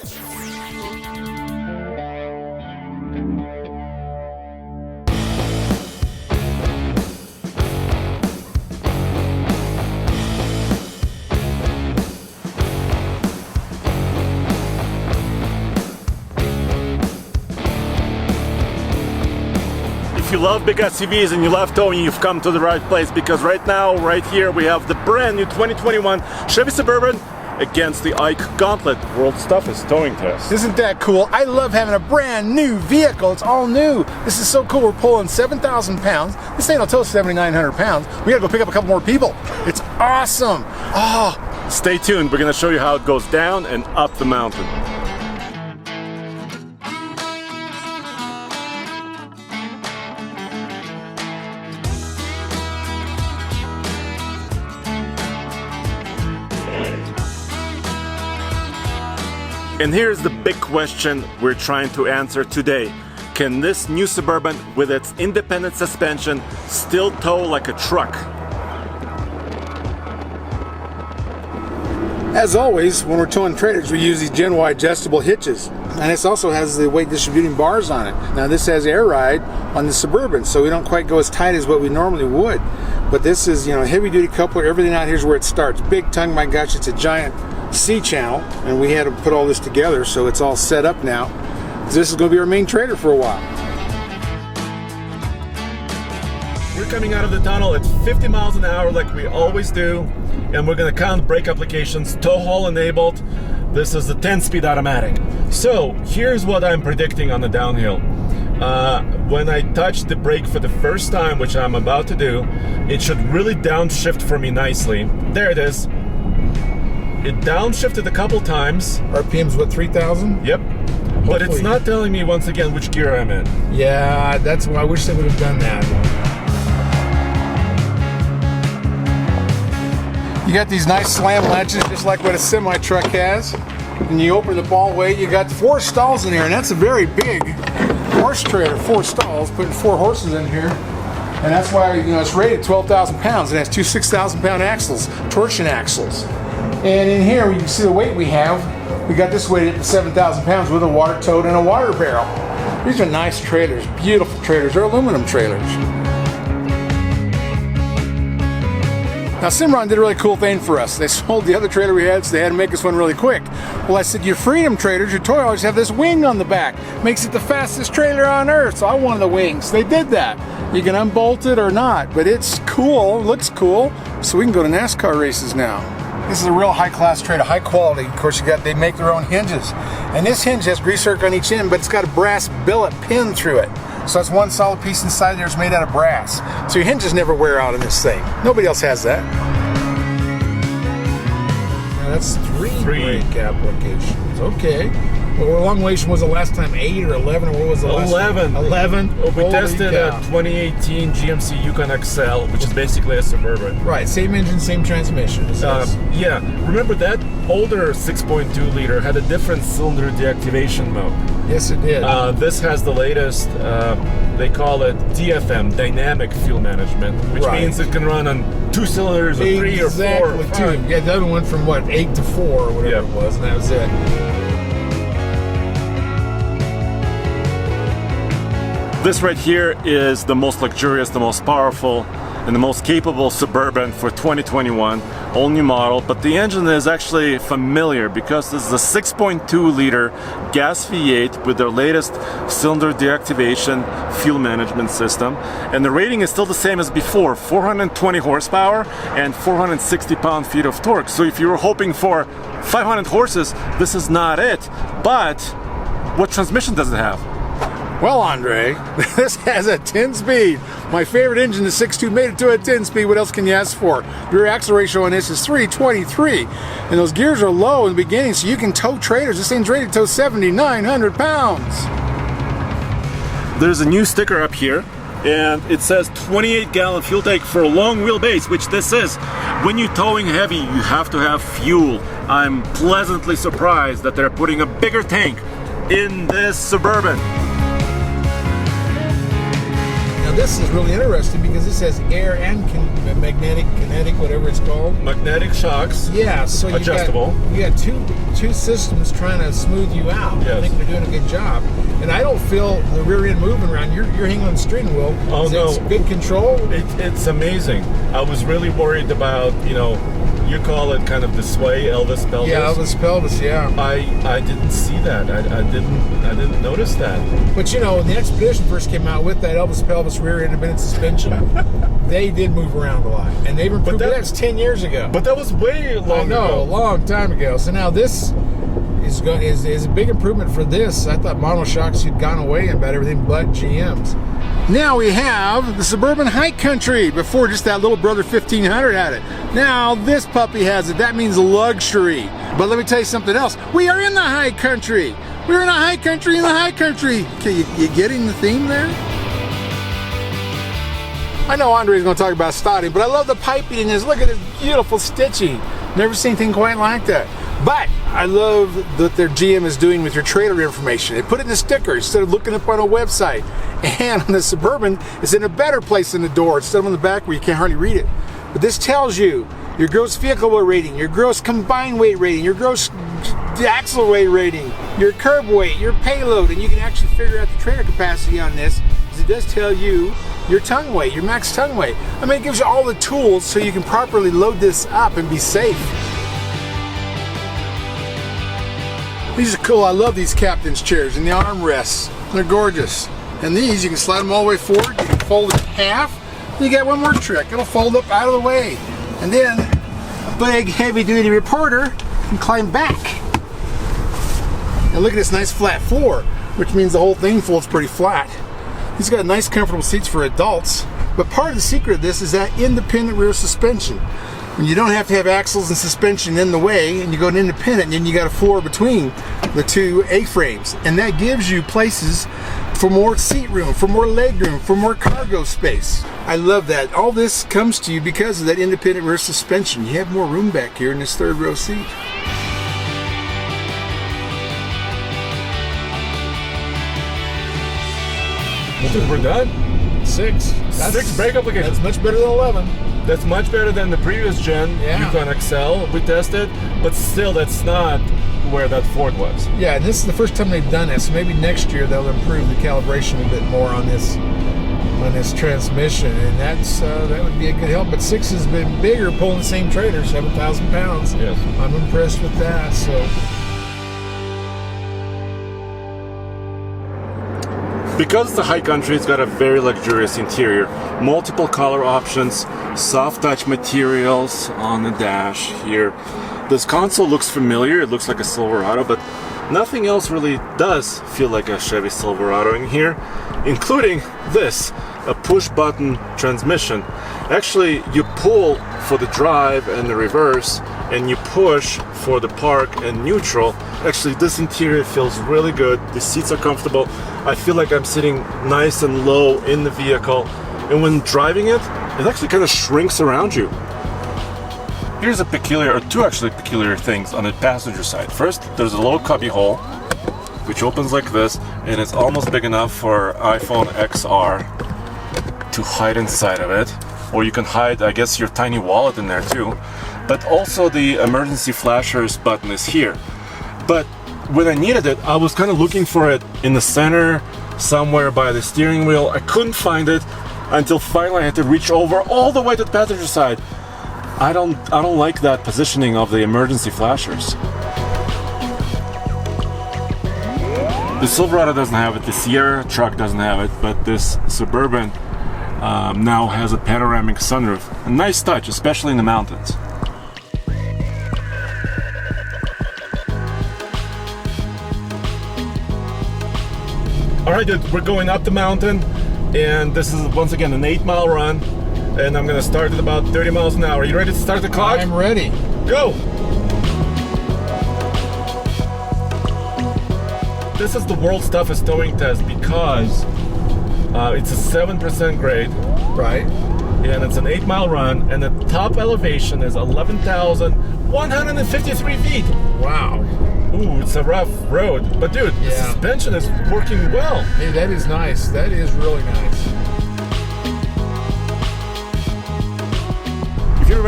If you love big SUVs and you love towing, you've come to the right place, because right now, right here, we have the brand new 2021 Chevy Suburban against the Ike Gauntlet World's Toughest Towing Test. Isn't that cool? I love having a brand new vehicle. It's all new. This is so cool. We're pulling 7,000 pounds. This thing will tow 7,900 pounds. We gotta go pick up a couple more people. It's awesome. Oh. Stay tuned. We're gonna show you how it goes down and up the mountain. And here's the big question we're trying to answer today. Can this new Suburban with its independent suspension still tow like a truck? As always, when we're towing trailers, we use these Gen Y adjustable hitches. And this also has the weight distributing bars on it. Now this has air ride on the Suburban, so we don't quite go as tight as what we normally would. But this is, heavy duty coupler, everything out here is where it starts. Big tongue, my gosh, it's a giant C-channel, and we had to put all this together, so it's all set up now. This is going to be our main trailer for a while. We're coming out of the tunnel at 50 miles an hour like we always do, and we're going to count brake applications, tow haul enabled. This is the 10-speed automatic. So here's what I'm predicting on the downhill. When I touch the brake for the first time, which I'm about to do, it should really downshift for me nicely. There it is. It downshifted a couple times. RPM's what, 3,000? Yep. But it's not telling me once again which gear I'm in. Yeah, that's why I wish they would have done that. You got these nice slam latches, just like what a semi-truck has. And you open the ballway, you got 4 stalls in here, and that's a very big horse trailer. 4 stalls, putting 4 horses in here. And that's why, it's rated 12,000 pounds. It has 2 6,000-pound axles, torsion axles. And in here, you can see the weight we have. We got this weighted at 7,000 pounds with a water tote and a water barrel. These are nice trailers, beautiful trailers. They're aluminum trailers. Now, Cimarron did a really cool thing for us. They sold the other trailer we had, so they had to make us one really quick. Well, I said, your Freedom trailers, your toy haulers have this wing on the back. Makes it the fastest trailer on earth, so I wanted the wings. They did that. You can unbolt it or not, but it's cool, looks cool, so we can go to NASCAR races now. This is a real high-class trailer, high quality. Of course, they make their own hinges. And this hinge has grease work on each end, but it's got a brass billet pin through it. So that's one solid piece inside there is made out of brass. So your hinges never wear out in this thing. Nobody else has that. Now that's three brake applications. Okay. Well, long duration was the last time 8 or 11, or what was the last 11. 11. Well, we tested a 2018 GMC Yukon XL, which is basically a Suburban. Right, same engine, same transmission. Yeah, remember that older 6.2 liter had a different cylinder deactivation mode. Yes, it did. This has the latest, they call it DFM, Dynamic Fuel Management, which means it can run on 2 cylinders or 3 or 4 or 5. Yeah, the other one from what, 8 to 4 or whatever it was, and that was it. This right here is the most luxurious, the most powerful, and the most capable Suburban for 2021, all new model, but the engine is actually familiar because this is a 6.2 liter gas V8 with their latest cylinder deactivation fuel management system, and the rating is still the same as before, 420 horsepower and 460 pound-feet of torque. So if you were hoping for 500 horses, this is not it. But what transmission does it have? Well, Andre, this has a 10-speed. My favorite engine, the 6.2, made it to a 10-speed. What else can you ask for? Rear axle ratio on this is 323. And those gears are low in the beginning, so you can tow trailers. This thing's rated to tow 7,900 pounds. There's a new sticker up here, and it says 28-gallon fuel tank for a long wheelbase, which this is. When you're towing heavy, you have to have fuel. I'm pleasantly surprised that they're putting a bigger tank in this Suburban. this is really interesting because this has air and magnetic, kinetic, whatever it's called. Magnetic shocks. Yeah, so adjustable. You got two systems trying to smooth you out. Yes. I think they're doing a good job. And I don't feel the rear end moving around. You're hanging on the steering wheel. Oh, no. It's good control. It's amazing. I was really worried about, you call it kind of the sway, Elvis pelvis. Yeah, Elvis pelvis, yeah. I didn't see that. I didn't notice that. But when the Expedition first came out with that Elvis pelvis rear independent suspension, they did move around a lot. And they've improved. That's 10 years ago. But that was way long ago. A long time ago. So now this is a big improvement for this. I thought monoshocks had gone away in about everything but GM's. Now we have the Suburban High Country. Before, just that little brother 1500 had it. Now this puppy has it. That means luxury. But let me tell you something else. We are in the High Country. We're in the High Country, in the High Country. Okay, you getting the theme there? I know Andre's going to talk about styling, but I love the piping in this. Look at this beautiful stitching. Never seen anything quite like that. But I love that their GM is doing with your trailer information. They put it in the sticker instead of looking up on a website. And on the Suburban, it's in a better place in the door instead of on the back where you can't hardly read it. But this tells you your gross vehicle weight rating, your gross combined weight rating, your gross axle weight rating, your curb weight, your payload, and you can actually figure out the trailer capacity on this, because it does tell you your tongue weight, your max tongue weight. I mean, it gives you all the tools so you can properly load this up and be safe. These are cool. I love these captain's chairs and the armrests. They're gorgeous. And these, you can slide them all the way forward. You can fold it in half. You got one more trick. It'll fold up out of the way. And then a big, heavy-duty reporter can climb back. And look at this nice flat floor, which means the whole thing folds pretty flat. These got nice, comfortable seats for adults. But part of the secret of this is that independent rear suspension. And you don't have to have axles and suspension in the way, and you go to independent, and then you got a floor between the two A-frames. And that gives you places for more seat room, for more leg room, for more cargo space. I love that. All this comes to you because of that independent rear suspension. You have more room back here in this third row seat. I think we're done. 6. 6 brake applications. That's much better than 11. That's much better than the previous gen Yukon XL we tested, but still that's not where that Ford was. Yeah, and this is the first time they've done it, so maybe next year they'll improve the calibration a bit more on this transmission, and that would be a good help. But 6 has been bigger, pulling the same trailer, 7,000 pounds. Yes. I'm impressed with that. So. Because the High Country, it's got a very luxurious interior, multiple color options, soft touch materials on the dash here. This console looks familiar, it looks like a Silverado, but nothing else really does feel like a Chevy Silverado in here, including this, a push button transmission. Actually, you pull for the drive and the reverse, and you push for the park and neutral. Actually, this interior feels really good. The seats are comfortable. I feel like I'm sitting nice and low in the vehicle. And when driving it, it actually kind of shrinks around you. Here's two actually peculiar things on the passenger side. First, there's a little cubby hole, which opens like this, and it's almost big enough for iPhone XR to hide inside of it. Or you can hide, I guess, your tiny wallet in there too. But also the emergency flashers button is here. But when I needed it, I was kind of looking for it in the center, somewhere by the steering wheel. I couldn't find it until finally I had to reach over all the way to the passenger side. I don't like that positioning of the emergency flashers. The Silverado doesn't have it, the Sierra truck doesn't have it, but this Suburban now has a panoramic sunroof. A nice touch, especially in the mountains. Alright dude, we're going up the mountain, and this is once again an 8-mile run, and I'm gonna start at about 30 miles an hour. Are you ready to start the clock? I'm ready. Go! This is the world's toughest towing test because it's a 7% grade. Right. And it's an 8-mile run, and the top elevation is 11,153 feet. Wow. Ooh, it's a rough road. But dude, the suspension is working well. Hey, that is nice. That is really nice.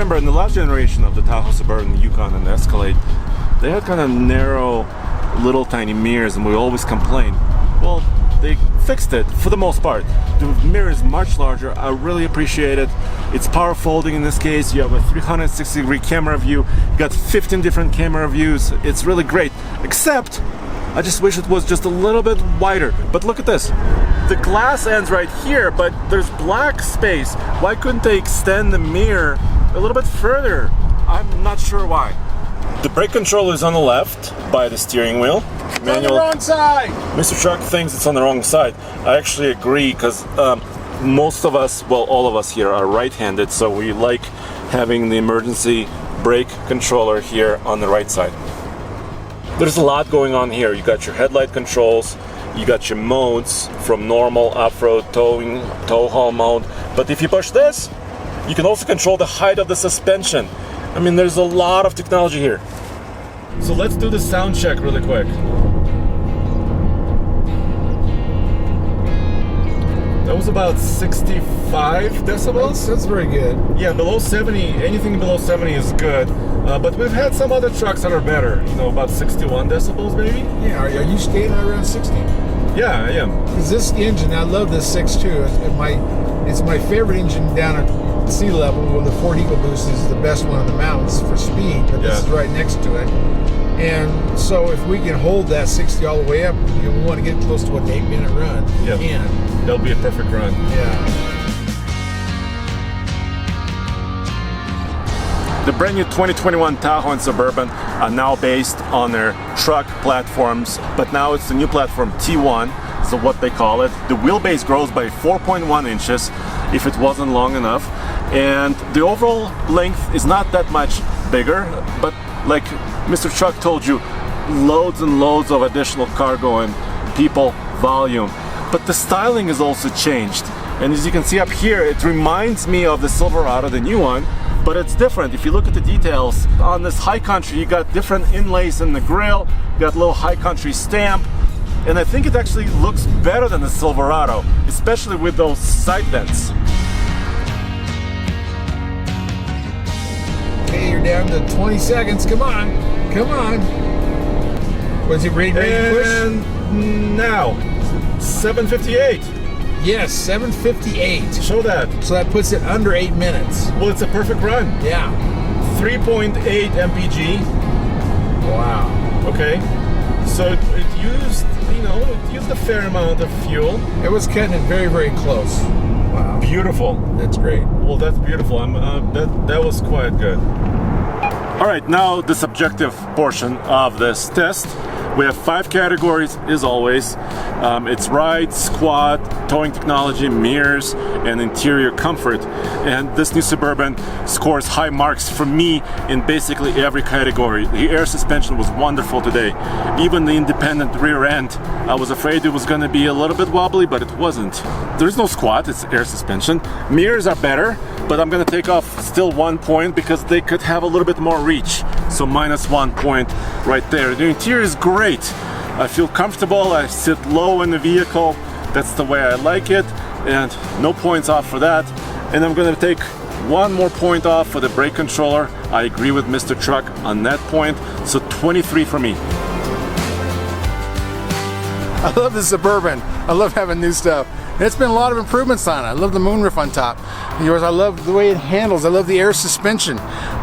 remember in the last generation of the Tahoe Suburban, the Yukon, and the Escalade, they had kind of narrow, little tiny mirrors, and we always complained. Well, they fixed it for the most part. The mirror is much larger. I really appreciate it. It's power folding in this case. You have a 360-degree camera view. You got 15 different camera views. It's really great. Except, I just wish it was just a little bit wider. But look at this. The glass ends right here, but there's black space. Why couldn't they extend the mirror a little bit further? I'm not sure why. The brake controller is on the left by the steering wheel. Manual. On the wrong side! Mr. Truck thinks it's on the wrong side. I actually agree, because most of us, well, all of us here are right-handed, so we like having the emergency brake controller here on the right side. There's a lot going on here. You got your headlight controls, you got your modes from normal, off-road, towing, tow haul mode. But if you push this, you can also control the height of the suspension. I mean, there's a lot of technology here. So let's do the sound check really quick. That was about 65 decibels. That's very good. Yeah, below 70, anything below 70 is good. But we've had some other trucks that are better, you know, about 61 decibels maybe. Yeah, are you skating around 60? Yeah, I am. Because this engine, I love this 6.2. It's my favorite engine down at sea level. When the Ford EcoBoost is the best one in the mountains for speed, but this is right next to it. And so if we can hold that 60 all the way up, we want to get close to an 8-minute run. Yeah, we can. That'll be a perfect run. Yeah. The brand new 2021 Tahoe and Suburban are now based on their truck platforms, but now it's the new platform T1, so what they call it. The wheelbase grows by 4.1 inches if it wasn't long enough, and the overall length is not that much bigger, but like Mr. Truck told you, loads and loads of additional cargo and people volume. But the styling is also changed, and as you can see up here, it reminds me of the Silverado, the new one, but it's different. If you look at the details on this High Country, you got different inlays in the grille, you got a little High Country stamp, and I think it actually looks better than the Silverado, especially with those side vents. Okay, you're down to 20 seconds. Come on, come on. Was it ready to push? And now, 7:58. Yes, 7:58. Show that. So that puts it under 8 minutes. Well, it's a perfect run. Yeah. 3.8 mpg. Wow. Okay. So it used, you know, it used a fair amount of fuel. It was cutting it very, very close. Wow. Beautiful. That's great. Well, that's beautiful. That was quite good. All right, now the subjective portion of this test. We have 5 categories, as always. It's ride, squat, towing technology, mirrors, and interior comfort. And this new Suburban scores high marks for me in basically every category. The air suspension was wonderful today. Even the independent rear end, I was afraid it was going to be a little bit wobbly, but it wasn't. There's no squat, it's air suspension. Mirrors are better, but I'm going to take off still 1 point because they could have a little bit more reach. So -1 point right there. The interior is great. I feel comfortable, I sit low in the vehicle. That's the way I like it, and no points off for that. And I'm gonna take 1 more point off for the brake controller. I agree with Mr. Truck on that point, so 23 for me. I love the Suburban. I love having new stuff. And it's been a lot of improvements on it. I love the moonroof on top. Yours, I love the way it handles. I love the air suspension.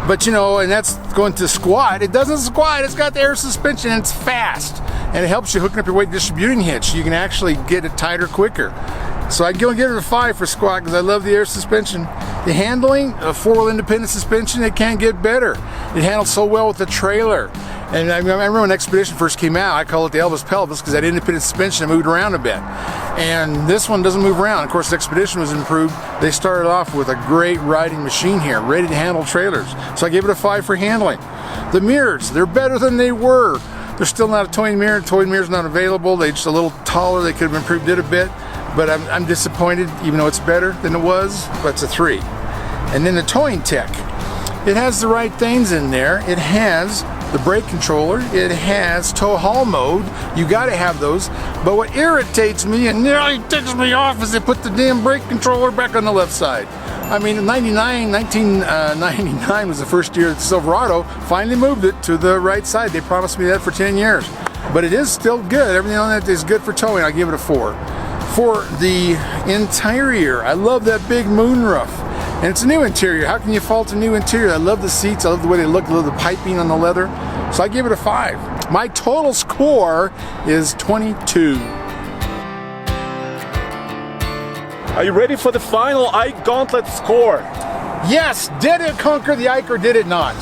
But you know, and that's going to squat. It doesn't squat, it's got the air suspension and it's fast. And it helps you hooking up your weight distributing hitch. You can actually get it tighter quicker. So I'd go and give it a 5 for squat because I love the air suspension. The handling, a 4-wheel independent suspension, it can't get better. It handles so well with the trailer. And I remember when Expedition first came out, I called it the Elvis Pelvis because that independent suspension moved around a bit. And this one doesn't move around. Of course, the Expedition was improved. They started off with a great riding machine here, ready to handle trailers. So I gave it a 5 for handling. The mirrors, they're better than they were. They're still not a towing mirror. Towing mirror's not available. They're just a little taller. They could have improved it a bit. But I'm disappointed, even though it's better than it was, but it's a 3. And then the towing tech. It has the right things in there. It has the brake controller. It has tow haul mode. You gotta have those. But what irritates me and nearly ticks me off is they put the damn brake controller back on the left side. I mean, 1999 was the first year that Silverado finally moved it to the right side. They promised me that for 10 years. But it is still good. Everything on that is good for towing. I'll give it a 4. For the interior, I love that big moonroof. And it's a new interior. How can you fault a new interior? I love the seats. I love the way they look. I love the piping on the leather. So I give it a 5. My total score is 22. Are you ready for the final Ike Gauntlet score? Yes, did it conquer the Ike or did it not?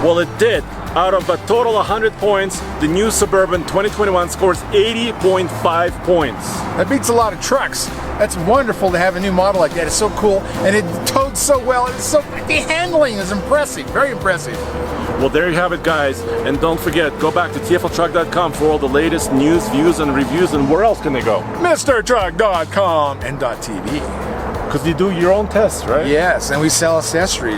Well, it did. Out of a total 100 points, the new Suburban 2021 scores 80.5 points. That beats a lot of trucks. That's wonderful to have a new model like that. It's so cool, and it towed so well. The handling is impressive, very impressive. Well, there you have it, guys. And don't forget, go back to tfltruck.com for all the latest news, views, and reviews. And where else can they go? MrTruck.com and .tv. Because you do your own tests, right? Yes, and we sell accessories.